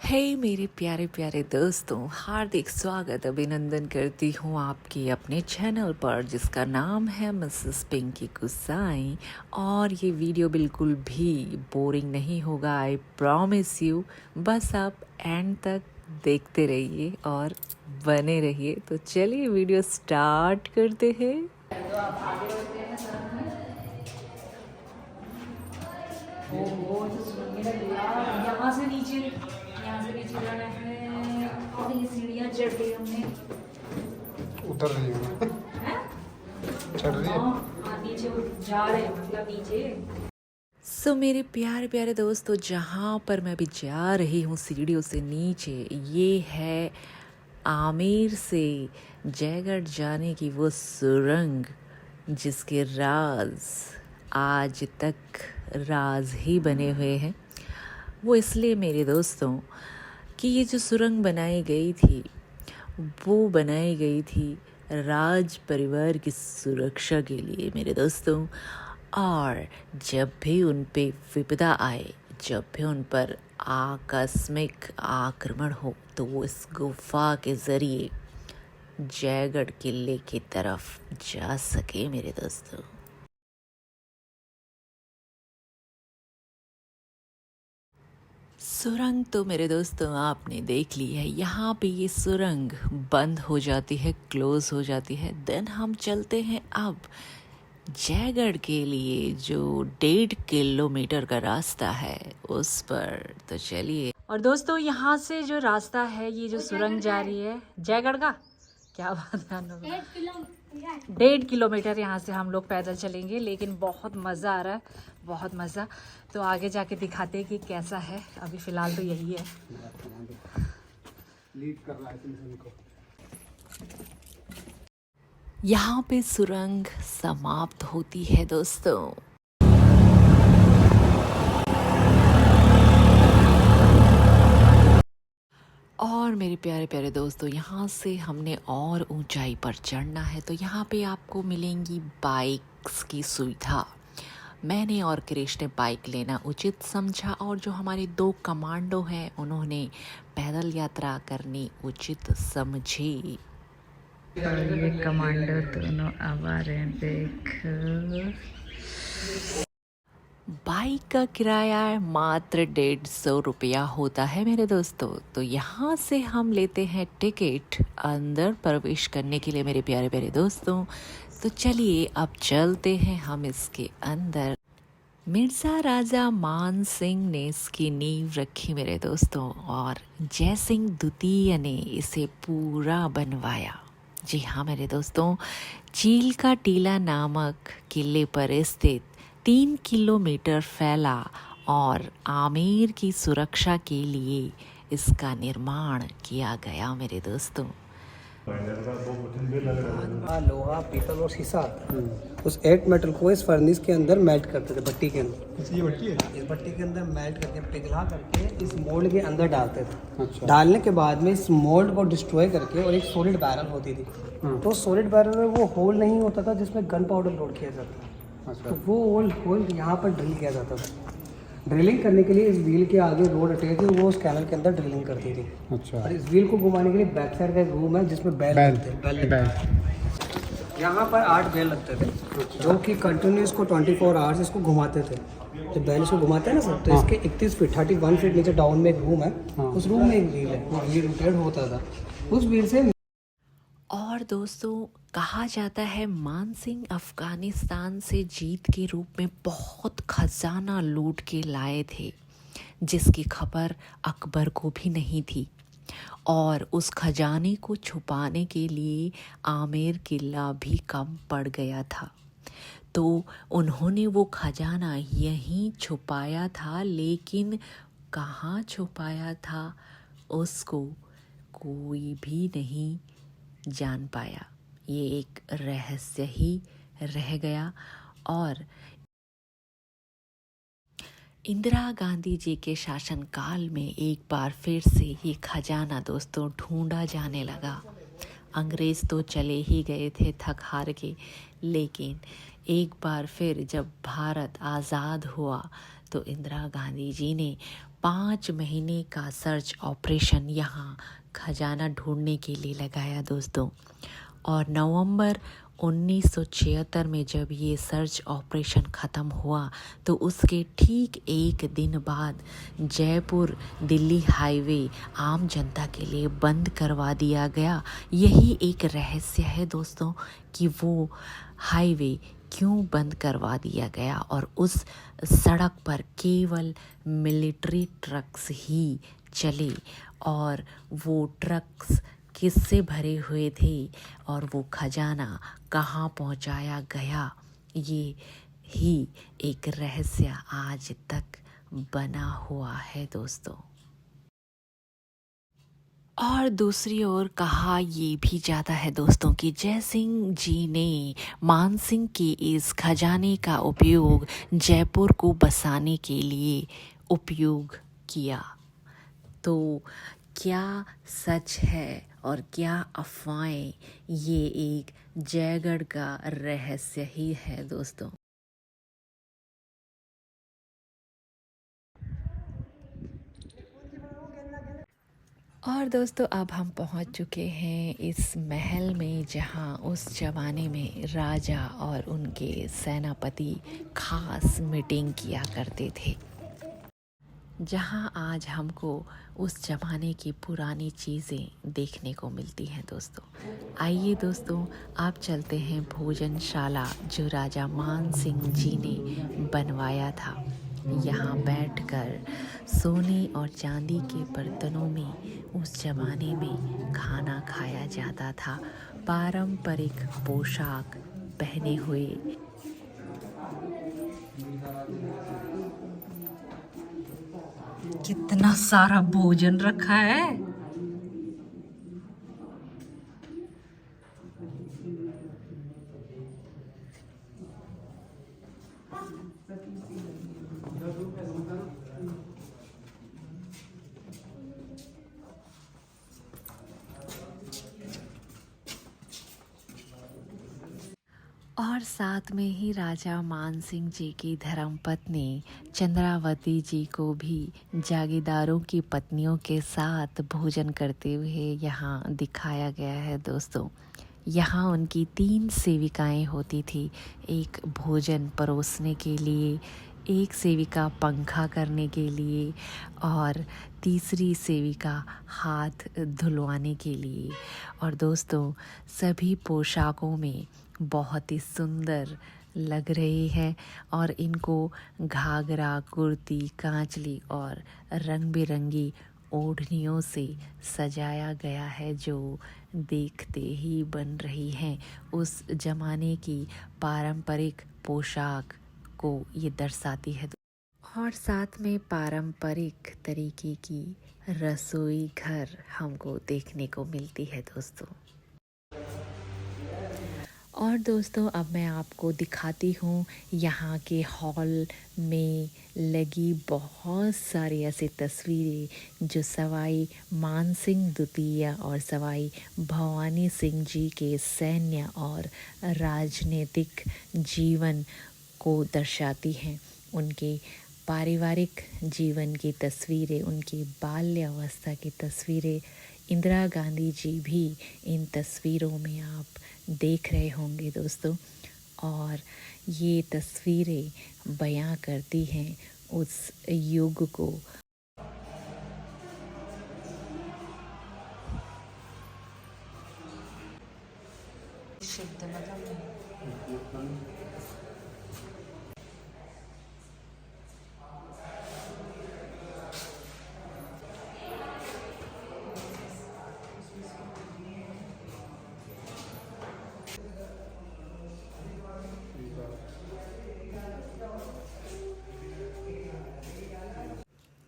हे मेरे प्यारे प्यारे दोस्तों, हार्दिक स्वागत अभिनंदन करती हूँ आपके अपने चैनल पर जिसका नाम है मिसेस पिंकी गुसाई। और ये वीडियो बिल्कुल भी बोरिंग नहीं होगा, आई प्रॉमिस यू। बस आप एंड तक देखते रहिए और बने रहिए। तो चलिए वीडियो स्टार्ट करते हैं। यहाँ से नीचे जाना है और ये सीढ़ियाँ चढ़ के हमने उतर रही है। हैं? चढ़ रही है। हाँ, नीचे वो जा रहे हैं, मतलब नीचे। सो मेरे प्यारे प्यारे दोस्तों, जहाँ पर मैं अभी जा रही हूँ सीढ़ियों से नीचे, ये है आमेर से जयगढ़ जाने की वो सुरंग जिसके राज आज तक राज ही बने हुए हैं। वो इसलिए मेरे दोस्तों कि ये जो सुरंग बनाई गई थी वो बनाई गई थी राज परिवार की सुरक्षा के लिए मेरे दोस्तों। और जब भी उन पे विपदा आए, जब भी उन पर आकस्मिक आक्रमण हो, तो वो इस गुफा के ज़रिए जयगढ़ किले की तरफ जा सके मेरे दोस्तों। सुरंग तो मेरे दोस्तों आपने देख ली है। यहाँ पे ये सुरंग बंद हो जाती है, क्लोज हो जाती है। देन हम चलते हैं अब जयगढ़ के लिए, जो 1.5 किलोमीटर का रास्ता है उस पर। तो चलिए। और दोस्तों यहाँ से जो रास्ता है, ये जो सुरंग जा रही है जयगढ़ का, क्या बात है, 1.5 किलोमीटर यहाँ से हम लोग पैदल चलेंगे। लेकिन बहुत मज़ा आ रहा है, बहुत मज़ा। तो आगे जाके दिखाते हैं कि कैसा है। अभी फ़िलहाल तो यही है। लीड कर रहा है मिशन को। यहाँ पे सुरंग समाप्त होती है दोस्तों। और मेरे प्यारे प्यारे दोस्तों, यहाँ से हमने और ऊंचाई पर चढ़ना है। तो यहाँ पे आपको मिलेंगी बाइक्स की सुविधा। मैंने और क्रिश ने बाइक लेना उचित समझा, और जो हमारे 2 कमांडो हैं उन्होंने पैदल यात्रा करनी उचित समझी। ये कमांडो दोनों अब आ रहे हैं, देख। बाइक का किराया मात्र 150 रुपया होता है मेरे दोस्तों। तो यहाँ से हम लेते हैं टिकट अंदर प्रवेश करने के लिए मेरे प्यारे प्यारे दोस्तों। तो चलिए अब चलते हैं हम इसके अंदर। मिर्ज़ा राजा मान सिंह ने इसकी नींव रखी मेरे दोस्तों, और जय सिंह द्वितीय ने इसे पूरा बनवाया। जी हाँ मेरे दोस्तों, चील का टीला नामक किले पर स्थित 3 किलोमीटर फैला और आमेर की सुरक्षा के लिए इसका निर्माण किया गया मेरे दोस्तों। लोहा, पीतल और शीशा, उस 8 मेटल को इस फर्नेस के अंदर मेल्ट करते थे, भट्टी के अंदर। ये भट्टी है। इस भट्टी के अंदर मेल्ट करके पिघला करके इस मोल्ड के अंदर डालते थे। अच्छा। डालने के बाद में इस मोल्ड को डिस्ट्रॉय करके, और एक सॉलिड बैरल होती थी, तो सॉलिड बैरल में वो होल नहीं होता था जिसमें गन पाउडर लोड किया जाता था। अच्छा। तो वो होल यहाँ पर ड्रिल किया जाता था। ड्रिलिंग करने के लिए इस व्हील के आगे रोड अटैच थी, वो उस कैनल के अंदर ड्रिलिंग करती थी। अच्छा। और इस व्हील को घुमाने के लिए बैक साइड का एक रूम है जिसमें बैल लगते हैं। यहाँ पर 8 बैल लगते थे, जो कि कंटिन्यूस को 24 आवर्स इसको घुमाते थे। जब बैल इसको घुमाते हैं ना सर, तो इसके 31 फीट 31 फीट नीचे डाउन में एक रूम है। उस रूम में एक व्हील है, वो व्हील रोटेट होता था उस व्हील से। और दोस्तों, कहा जाता है मान सिंह अफ़गानिस्तान से जीत के रूप में बहुत खजाना लूट के लाए थे, जिसकी खबर अकबर को भी नहीं थी। और उस खजाने को छुपाने के लिए आमेर किला भी कम पड़ गया था। तो उन्होंने वो खजाना यहीं छुपाया था, लेकिन कहाँ छुपाया था उसको कोई भी नहीं जान पाया। ये एक रहस्य ही रह गया। और इंदिरा गांधी जी के शासनकाल में एक बार फिर से ये खजाना दोस्तों ढूंढा जाने लगा। अंग्रेज़ तो चले ही गए थे थक हार के, लेकिन एक बार फिर जब भारत आज़ाद हुआ तो इंदिरा गांधी जी ने 5 महीने का सर्च ऑपरेशन यहाँ खजाना ढूंढने के लिए लगाया दोस्तों। और नवंबर 1976 में जब ये सर्च ऑपरेशन ख़त्म हुआ तो उसके ठीक एक दिन बाद जयपुर दिल्ली हाईवे आम जनता के लिए बंद करवा दिया गया। यही एक रहस्य है दोस्तों कि वो हाईवे क्यों बंद करवा दिया गया और उस सड़क पर केवल मिलिट्री ट्रक्स ही चले। और वो ट्रक्स किससे भरे हुए थे और वो खजाना कहाँ पहुँचाया गया, ये ही एक रहस्य आज तक बना हुआ है दोस्तों। और दूसरी ओर कहा ये भी जाता है दोस्तों कि जय सिंह जी ने मान सिंह के इस खजाने का उपयोग जयपुर को बसाने के लिए उपयोग किया। तो क्या सच है और क्या अफवाहें, ये एक जयगढ़ का रहस्य ही है दोस्तों। और दोस्तों अब हम पहुंच चुके हैं इस महल में जहां उस ज़माने में राजा और उनके सेनापति खास मीटिंग किया करते थे, जहां आज हमको उस ज़माने की पुरानी चीज़ें देखने को मिलती हैं दोस्तों। आइए दोस्तों आप चलते हैं भोजनशाला जो राजा मान सिंह जी ने बनवाया था। यहाँ बैठकर सोने और चांदी के बर्तनों में उस ज़माने में खाना खाया जाता था। पारंपरिक पोशाक पहने हुए कितना सारा भोजन रखा है। और साथ में ही राजा मान सिंह जी की धर्मपत्नी चंद्रावती जी को भी जागीरदारों की पत्नियों के साथ भोजन करते हुए यहाँ दिखाया गया है दोस्तों। यहाँ उनकी 3 सेविकाएं होती थी, एक भोजन परोसने के लिए, एक सेविका पंखा करने के लिए और तीसरी सेविका हाथ धुलवाने के लिए। और दोस्तों सभी पोशाकों में बहुत ही सुंदर लग रही है और इनको घाघरा, कुर्ती, कांचली और रंग बिरंगी ओढ़नियों से सजाया गया है जो देखते ही बन रही हैं उस ज़माने की पारंपरिक पोशाक को ये दर्शाती है। और साथ में पारंपरिक तरीके की रसोई घर हमको देखने को मिलती है दोस्तों। और दोस्तों अब मैं आपको दिखाती हूँ यहाँ के हॉल में लगी बहुत सारी ऐसी तस्वीरें जो सवाई मान सिंह द्वितीय और सवाई भवानी सिंह जी के सैन्य और राजनीतिक जीवन को दर्शाती हैं। उनके पारिवारिक जीवन की तस्वीरें, उनकी बाल्यावस्था की तस्वीरें, इंदिरा गांधी जी भी इन तस्वीरों में आप देख रहे होंगे दोस्तों। और ये तस्वीरें बयां करती हैं उस युग को।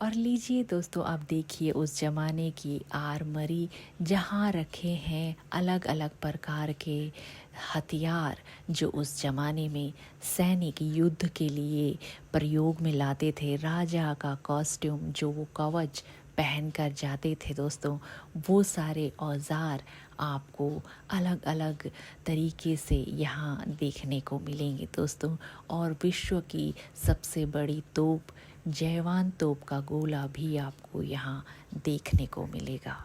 और लीजिए दोस्तों आप देखिए उस ज़माने की आर्मरी जहाँ रखे हैं अलग अलग प्रकार के हथियार जो उस ज़माने में सैनिक युद्ध के लिए प्रयोग में लाते थे। राजा का कॉस्ट्यूम जो वो कवच पहन कर जाते थे दोस्तों, वो सारे औजार आपको अलग अलग तरीके से यहाँ देखने को मिलेंगे दोस्तों। और विश्व की सबसे बड़ी तोप जयवान तोप का गोला भी आपको यहाँ देखने को मिलेगा।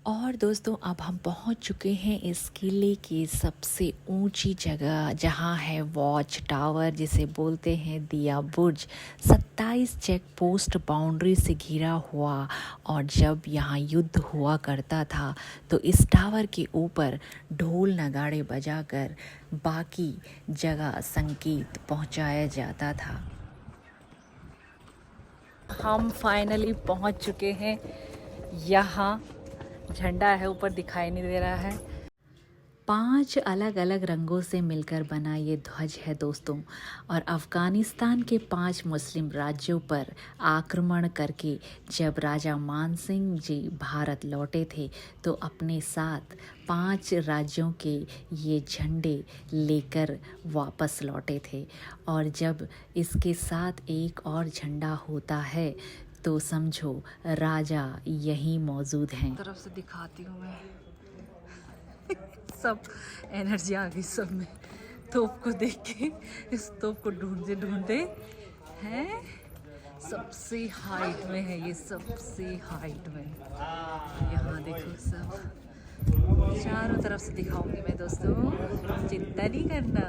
और दोस्तों अब हम पहुंच चुके हैं इस किले की सबसे ऊंची जगह, जहां है वॉच टावर, जिसे बोलते हैं दिया बुर्ज। 27 चेक पोस्ट बाउंड्री से घिरा हुआ, और जब यहाँ युद्ध हुआ करता था तो इस टावर के ऊपर ढोल नगाड़े बजाकर बाकी जगह संकेत पहुंचाया जाता था। हम फाइनली पहुंच चुके हैं यहाँ। झंडा है ऊपर, दिखाई नहीं दे रहा है। 5 अलग अलग रंगों से मिलकर बना ये ध्वज है दोस्तों। और अफ़गानिस्तान के 5 मुस्लिम राज्यों पर आक्रमण करके जब राजा मान सिंह जी भारत लौटे थे तो अपने साथ 5 राज्यों के ये झंडे लेकर वापस लौटे थे। और जब इसके साथ एक और झंडा होता है तो समझो राजा यहीं मौजूद हैं। तरफ से दिखाती हूँ मैं। सब एनर्जी आ गई सब में, तोप को देख के। इस तोप को ढूंढते ढूंढते हैं, सबसे हाइट में है ये, सबसे हाइट में। यहाँ देखो सब, चारों तरफ से दिखाऊंगी मैं दोस्तों, चिंता नहीं करना।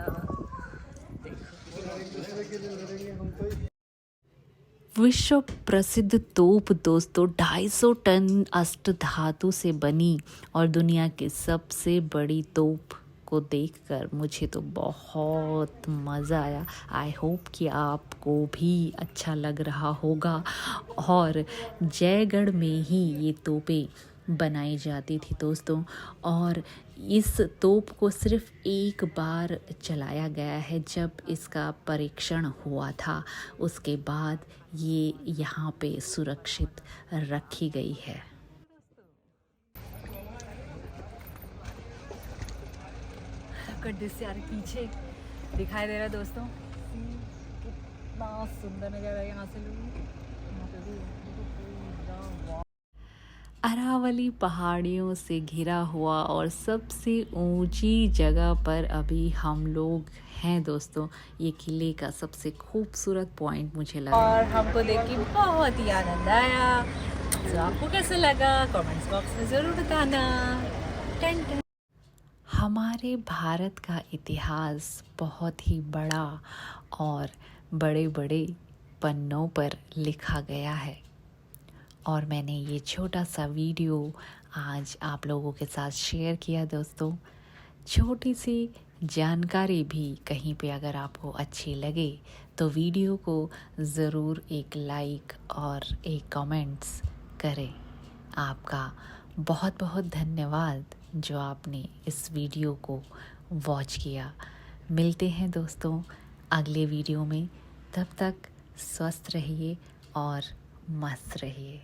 विश्व प्रसिद्ध तोप दोस्तों 250 टन अष्टधातु से बनी, और दुनिया की सबसे बड़ी तोप को देखकर मुझे तो बहुत मज़ा आया। आई होप कि आपको भी अच्छा लग रहा होगा। और जयगढ़ में ही ये तोपें बनाई जाती थी दोस्तों, और इस तोप को सिर्फ एक बार चलाया गया है जब इसका परीक्षण हुआ था। उसके बाद ये यहाँ पे सुरक्षित रखी गई है। गड्ढे से यार पीछे दिखाई दे रहा है दोस्तों, कितना सुंदर नज़ारा है यहाँ से। अरावली पहाड़ियों से घिरा हुआ और सबसे ऊंची जगह पर अभी हम लोग हैं दोस्तों। ये किले का सबसे खूबसूरत पॉइंट मुझे लगा, और हमको देख के बहुत ही आनंद आया। तो आपको कैसे लगा कमेंट्स बॉक्स में ज़रूर बताना। टन टन। हमारे भारत का इतिहास बहुत ही बड़ा और बड़े बड़े पन्नों पर लिखा गया है, और मैंने ये छोटा सा वीडियो आज आप लोगों के साथ शेयर किया दोस्तों। छोटी सी जानकारी भी कहीं पे अगर आपको अच्छी लगे तो वीडियो को ज़रूर एक लाइक और एक कमेंट्स करें। आपका बहुत बहुत धन्यवाद जो आपने इस वीडियो को वॉच किया। मिलते हैं दोस्तों अगले वीडियो में, तब तक स्वस्थ रहिए और मस्त रहिए।